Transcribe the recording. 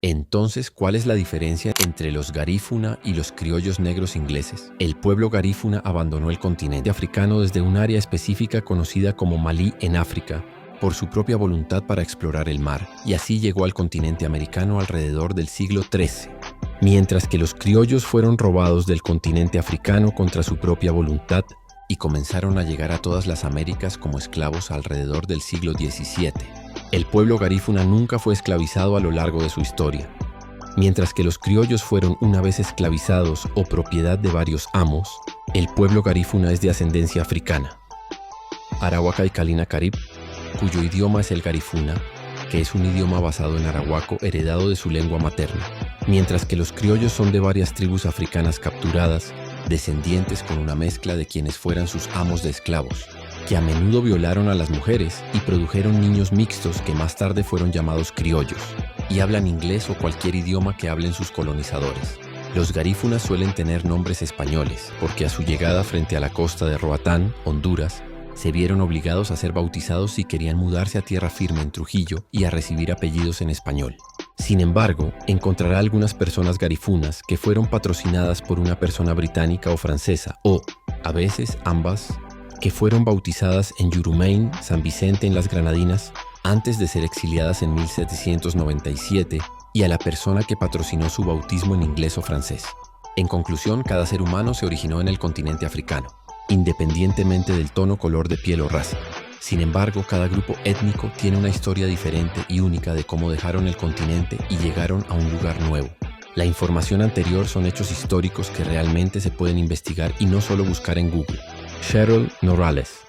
Entonces, ¿cuál es la diferencia entre los Garifuna y los criollos negros ingleses? El pueblo Garifuna abandonó el continente africano desde un área específica conocida como Malí en África, por su propia voluntad para explorar el mar, y así llegó al continente americano alrededor del siglo XIII. Mientras que los criollos fueron robados del continente africano contra su propia voluntad y comenzaron a llegar a todas las Américas como esclavos alrededor del siglo XVII. El pueblo Garifuna nunca fue esclavizado a lo largo de su historia. Mientras que los criollos fueron una vez esclavizados o propiedad de varios amos, el pueblo Garifuna es de ascendencia africana. Arahuaca y Kalina Carib, cuyo idioma es el Garifuna, que es un idioma basado en arahuaco heredado de su lengua materna, mientras que los criollos son de varias tribus africanas capturadas, descendientes con una mezcla de quienes fueran sus amos de esclavos, que a menudo violaron a las mujeres y produjeron niños mixtos que más tarde fueron llamados criollos, y hablan inglés o cualquier idioma que hablen sus colonizadores. Los garífunas suelen tener nombres españoles, porque a su llegada frente a la costa de Roatán, Honduras, se vieron obligados a ser bautizados si querían mudarse a tierra firme en Trujillo y a recibir apellidos en español. Sin embargo, encontrará algunas personas garifunas que fueron patrocinadas por una persona británica o francesa, o, a veces, ambas, que fueron bautizadas en Yurumain, San Vicente en las Granadinas, antes de ser exiliadas en 1797, y a la persona que patrocinó su bautismo en inglés o francés. En conclusión, cada ser humano se originó en el continente africano, independientemente del tono, color de piel o raza. Sin embargo, cada grupo étnico tiene una historia diferente y única de cómo dejaron el continente y llegaron a un lugar nuevo. La información anterior son hechos históricos que realmente se pueden investigar y no solo buscar en Google. Cheryl Norales.